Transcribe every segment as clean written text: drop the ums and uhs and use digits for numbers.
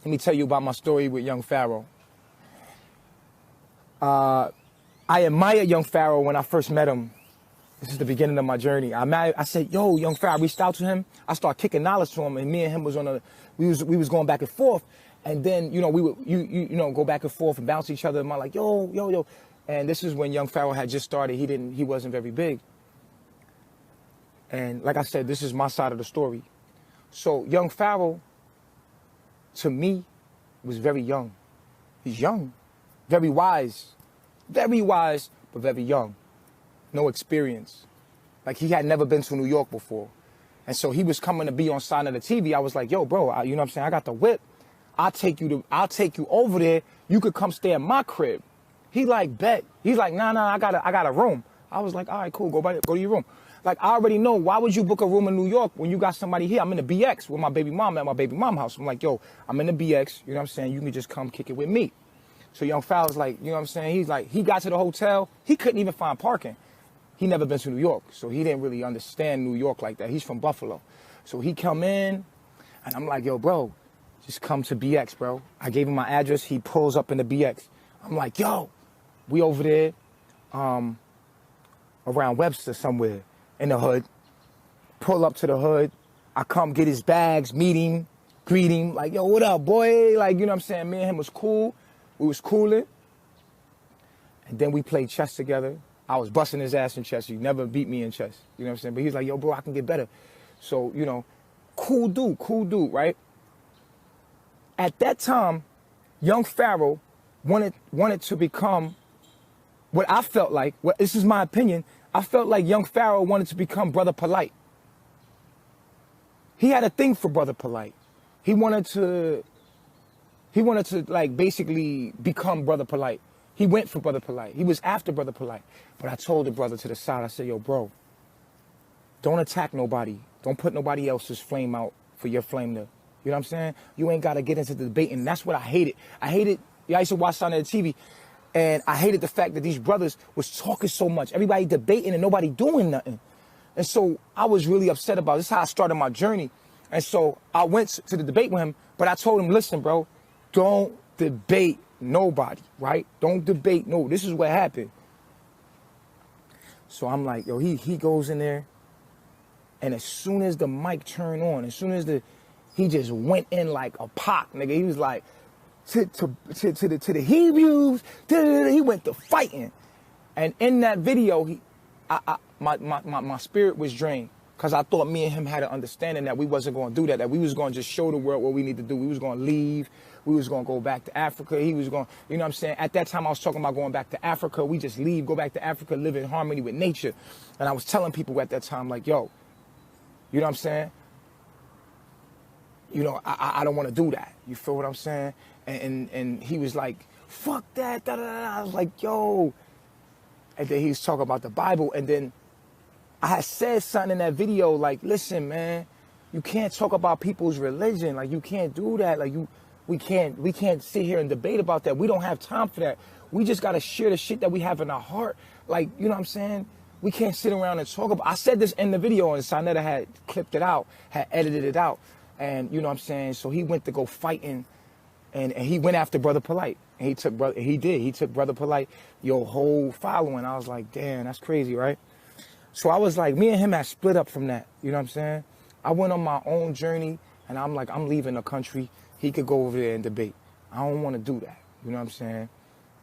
Let me tell you about my story with young Pharaoh. I admired young Pharaoh when I first met him. This is the beginning of my journey. I said, yo, young Pharaoh, I reached out to him. I started kicking knowledge to him, and me and him was we was going back and forth. And then, we would, go back and forth and bounce each other. And I'm like, yo. And this is when young Pharaoh had just started. He wasn't very big. And like I said, this is my side of the story. So young Pharaoh, to me, was very young. He's young, very wise, but very young. No experience. Like, he had never been to New York before. And so he was coming to be on side of the TV. I was like, yo, bro, you know what I'm saying? I got the whip. I'll take you over there. You could come stay at my crib. He like, bet. He's like, nah, I got a room. I was like, all right, cool, go to your room. Like, I already know, why would you book a room in New York when you got somebody here? I'm in the BX with my baby mom at my baby mom house. I'm like, yo, I'm in the BX, you know what I'm saying? You can just come kick it with me. So young Pharaoh's like, you know what I'm saying? He's like, he got to the hotel. He couldn't even find parking. He never been to New York, so he didn't really understand New York like that. He's from Buffalo. So he come in, and I'm like, yo, bro, just come to BX, bro. I gave him my address. He pulls up in the BX. I'm like, yo, we over there around Webster somewhere in the hood. Pull up to the hood. I come get his bags, meet him, greet him. Like, yo, what up, boy? Like, you know what I'm saying? Me and him was cool. We was cooling. And then we played chess together. I was busting his ass in chess. He never beat me in chess. You know what I'm saying? But he's like, yo, bro, I can get better. So, cool dude, right? At that time, young Pharaoh wanted to become what I felt like. This is my opinion. I felt like young Pharaoh wanted to become Brother Polite. He had a thing for Brother Polite. He wanted to like basically become Brother Polite. He went for Brother Polite. He was after Brother Polite. But I told the brother to the side, I said, yo, bro, don't attack nobody. Don't put nobody else's flame out for your flame to, you know what I'm saying? You ain't got to get into the debate. And that's what I hated. I used to watch on the TV, and I hated the fact that these brothers was talking so much. Everybody debating and nobody doing nothing. And so I was really upset about it. This is how I started my journey. And so I went to the debate with him, but I told him, listen, bro, don't debate nobody, right? Don't debate. No, this is what happened. So I'm like, yo, he goes in there, and as soon as the mic turned on, he just went in like a Pac, nigga. He was like, to the Hebrews, he went to fighting. And in that video, my spirit was drained, because I thought me and him had an understanding that we wasn't going to do that we was going to just show the world what we need to do. We was going to leave. We was going to go back to Africa. He was going, you know what I'm saying? At that time, I was talking about going back to Africa. We just leave, go back to Africa, live in harmony with nature. And I was telling people at that time, like, yo, you know what I'm saying? I don't want to do that. You feel what I'm saying? And he was like, fuck that, da, da, da. I was like, yo. And then he was talking about the Bible. And then I had said something in that video, like, listen, man, you can't talk about people's religion. Like, you can't do that. Like, we can't sit here and debate about that. We don't have time for that. We just got to share the shit that we have in our heart. Like, you know what I'm saying? We can't sit around and talk about. I said this in the video, and Sanetta had clipped it out, had edited it out. And you know what I'm saying? So he went to go fighting, and he went after Brother Polite. And he took Brother Polite, your whole following. I was like, damn, that's crazy, right? So I was like, me and him had split up from that. You know what I'm saying? I went on my own journey, and I'm like, I'm leaving the country. He could go over there and debate. I don't want to do that. You know what I'm saying?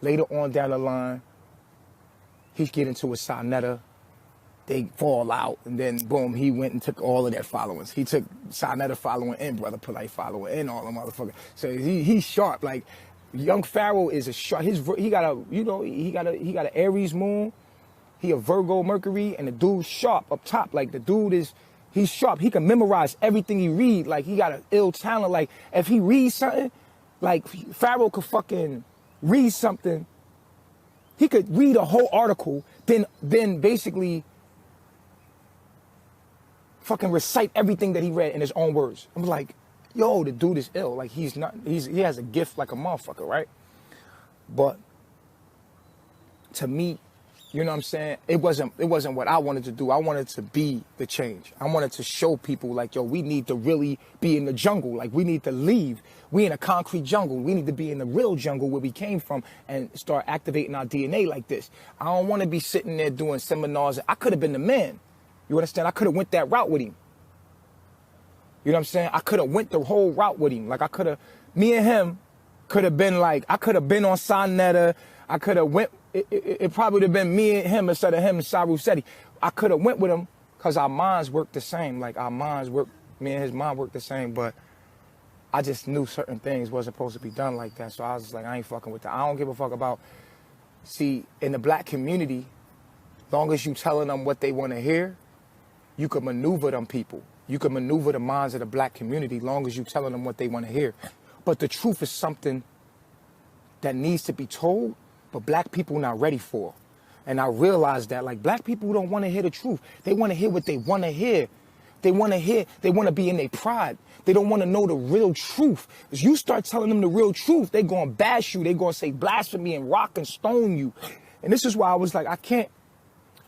Later on down the line, he get into a Sanetta. They fall out, and then boom, he went and took all of their followers. He took Sanetta following and Brother Polite following and all the motherfuckers. So he's sharp. Like, young Pharaoh is a sharp. He got an Aries moon. He a Virgo Mercury, and the dude's sharp up top. Like, the dude he's sharp. He can memorize everything he read. Like, he got an ill talent. Like, if he reads something, like, Pharaoh could fucking read something. He could read a whole article, then basically fucking recite everything that he read in his own words. I'm like, yo, the dude is ill. Like, he has a gift like a motherfucker, right? But to me, You know what I'm saying? It wasn't what I wanted to do. I wanted to be the change. I wanted to show people like, yo, we need to really be in the jungle. Like, we need to leave. We in a concrete jungle. We need to be in the real jungle where we came from and start activating our DNA like this. I don't want to be sitting there doing seminars. I could have been the man. You understand? I could have went that route with him. You know what I'm saying? I could have went the whole route with him. Like, me and him could have been like, I could have been on Sonetta. I could have went, it probably would have been me and him instead of him and Saru Seti. I could have went with him because our minds worked the same. Like, our minds work, me and his mind worked the same, but I just knew certain things wasn't supposed to be done like that. So I was just like, I ain't fucking with that. I don't give a fuck about, see, in the black community, long as you telling them what they want to hear, you could maneuver them people. You could maneuver the minds of the black community long as you telling them what they want to hear. But the truth is something that needs to be told, but black people not ready for. And I realized that, like, black people don't want to hear the truth. They want to hear what they want to hear. They want to be in their pride. They don't want to know the real truth. As you start telling them the real truth, they're going to bash you. They're going to say blasphemy and rock and stone you. And this is why I was like, I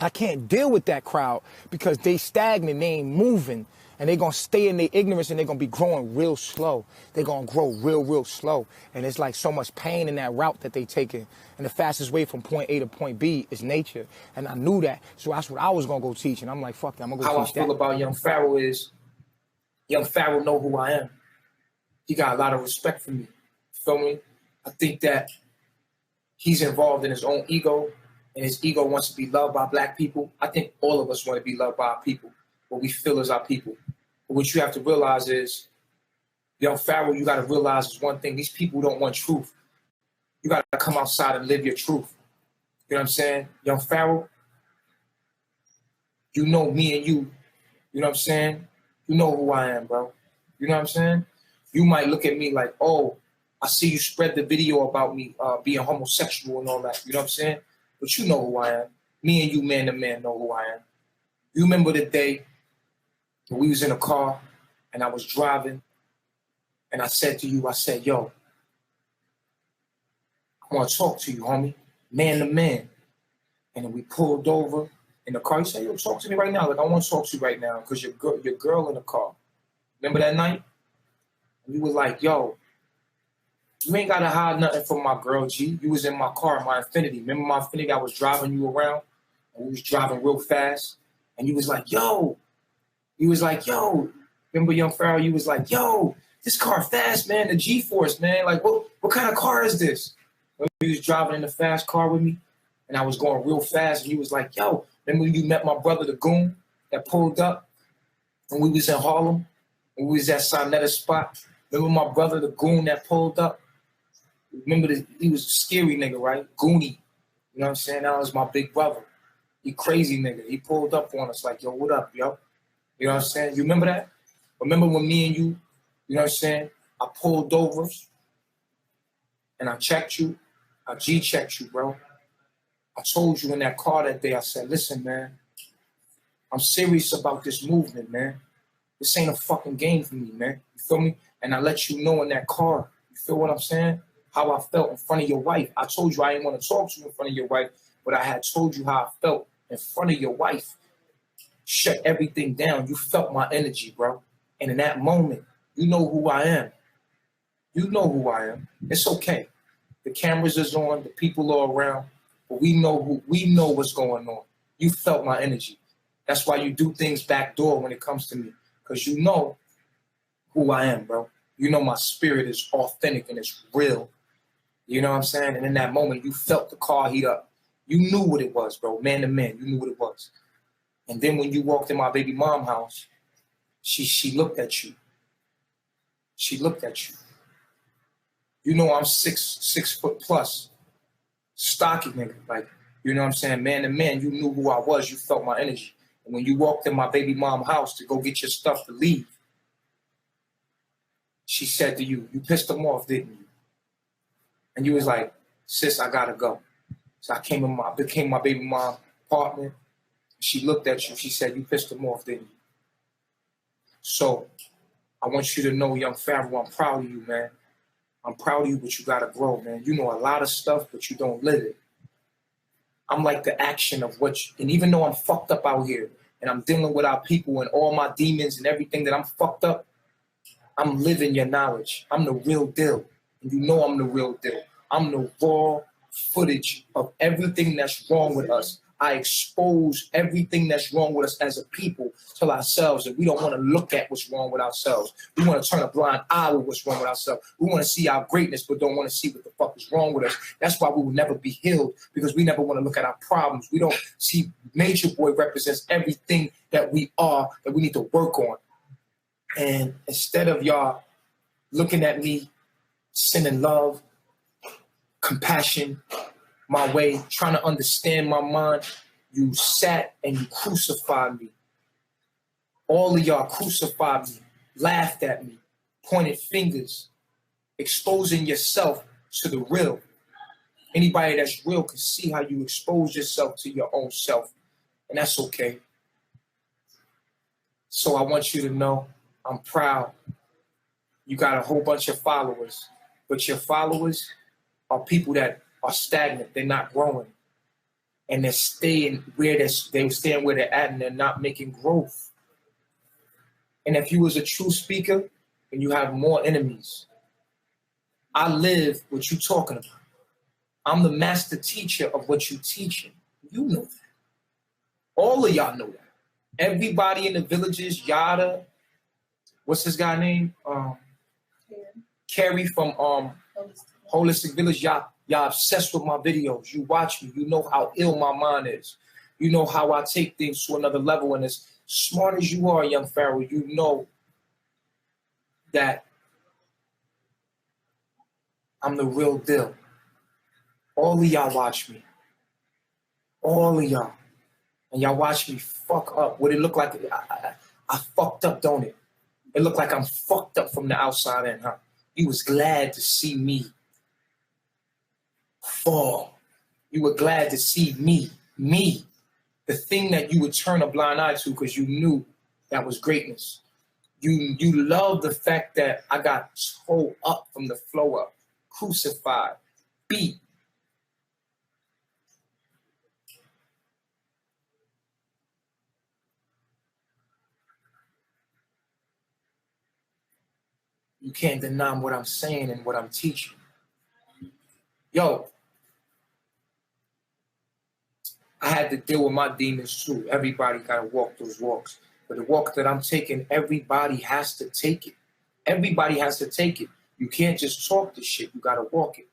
can't deal with that crowd because they stagnant, they ain't moving. And they're going to stay in their ignorance and they're going to be growing real slow. They're going to grow real slow. And it's like so much pain in that route that they taking. And the fastest way from point A to point B is nature. And I knew that. So that's what I was going to go teach. And I'm like, fuck that, I'm going to go teach that. How I feel about young Pharaoh is, young Pharaoh know who I am. He got a lot of respect for me. Feel me? I think that he's involved in his own ego. And his ego wants to be loved by black people. I think all of us want to be loved by our people. What we feel as our people. But what you have to realize is, young Pharaoh, you got to realize is one thing. These people don't want truth. You got to come outside and live your truth. You know what I'm saying? Young Pharaoh, you know me and you know what I'm saying? You know who I am, bro. You know what I'm saying? You might look at me like, oh, I see you spread the video about me being homosexual and all that. You know what I'm saying? But you know who I am. Me and you, man to man, know who I am. You remember the day when we was in a car and I was driving and I said to you, I said, yo, I want to talk to you, homie, man to man. And then we pulled over in the car. You said, yo, talk to me right now. Like, I want to talk to you right now because your girl in the car. Remember that night? And you was like, yo, you ain't got to hide nothing from my girl, G. You was in my car, my Infinity. Remember my Infinity? I was driving you around and we was driving real fast. And you was like, yo. You was like, yo. Remember, young Pharaoh? You was like, yo, this car fast, man. The G-Force, man. Like, what kind of car is this? You was driving in a fast car with me, and I was going real fast. And you was like, yo, remember you met my brother, the Goon, that pulled up? And we was in Harlem, and we was at Sonetta spot. Remember my brother, the Goon, that pulled up? Remember, he was a scary nigga, right? Goonie. You know what I'm saying? That was my big brother. He crazy nigga. He pulled up on us like, yo, what up, yo? You know what I'm saying? You remember that? Remember when me and you know what I'm saying? I pulled over and I checked you. I G-checked you, bro. I told you in that car that day, I said, listen, man, I'm serious about this movement, man. This ain't a fucking game for me, man. You feel me? And I let you know in that car, you feel what I'm saying? How I felt in front of your wife. I told you I didn't want to talk to you in front of your wife, but I had told you how I felt in front of your wife. Shut everything down. You felt my energy, bro. And in that moment, you know who I am. You know who I am. It's okay. The cameras is on, the people are around, but we know what's going on. You felt my energy. That's why you do things backdoor when it comes to me. Because you know who I am, bro. You know my spirit is authentic and it's real. You know what I'm saying? And in that moment, you felt the car heat up. You knew what it was, bro. Man to man, you knew what it was. And then when you walked in my baby mom's house, she looked at you. She looked at you. You know I'm 6 foot plus, stocky nigga. Like, you know what I'm saying? Man to man, you knew who I was. You felt my energy. And when you walked in my baby mom's house to go get your stuff to leave, she said to you, you pissed them off, didn't you? And you was like, sis, I gotta go. So I became my baby mom's partner. She looked at you. She said, you pissed them off, didn't you? So I want you to know, young Pharaoh, I'm proud of you, man. I'm proud of you, but you got to grow, man. You know a lot of stuff, but you don't live it. I'm like the action of and even though I'm fucked up out here and I'm dealing with our people and all my demons and everything that I'm fucked up, I'm living your knowledge. I'm the real deal. And you know I'm the real deal. I'm the raw footage of everything that's wrong with us. I expose everything that's wrong with us as a people to ourselves, and we don't want to look at what's wrong with ourselves. We want to turn a blind eye with what's wrong with ourselves. We want to see our greatness, but don't want to see what the fuck is wrong with us. That's why we will never be healed, because we never want to look at our problems. We don't see Major Boy represents everything that we are that we need to work on. And instead of y'all looking at me, sending love, compassion my way, trying to understand my mind, you sat and you crucified me. All of y'all crucified me, laughed at me, pointed fingers, exposing yourself to the real. Anybody that's real can see how you expose yourself to your own self, and that's okay. So I want you to know I'm proud. You got a whole bunch of followers, but your followers are people that are stagnant. They're not growing. And they're staying where they're at, and they're not making growth. And if you was a true speaker, then you have more enemies. I live what you're talking about. I'm the master teacher of what you're teaching. You know that. All of y'all know that. Everybody in the villages, Yada, what's this guy name? Carrie from Holistic Village, y'all obsessed with my videos. You watch me. You know how ill my mind is. You know how I take things to another level. And as smart as you are, young Pharaoh, you know that I'm the real deal. All of y'all watch me. All of y'all. And y'all watch me fuck up. What it look like? I fucked up, don't it? It looked like I'm fucked up from the outside in, huh? You was glad to see me fall. You were glad to see me, the thing that you would turn a blind eye to because you knew that was greatness. You love the fact that I got towed up from the flow up, crucified, beat. You can't deny what I'm saying and what I'm teaching. Yo, I had to deal with my demons too. Everybody got to walk those walks. But the walk that I'm taking, everybody has to take it. Everybody has to take it. You can't just talk this shit. You got to walk it.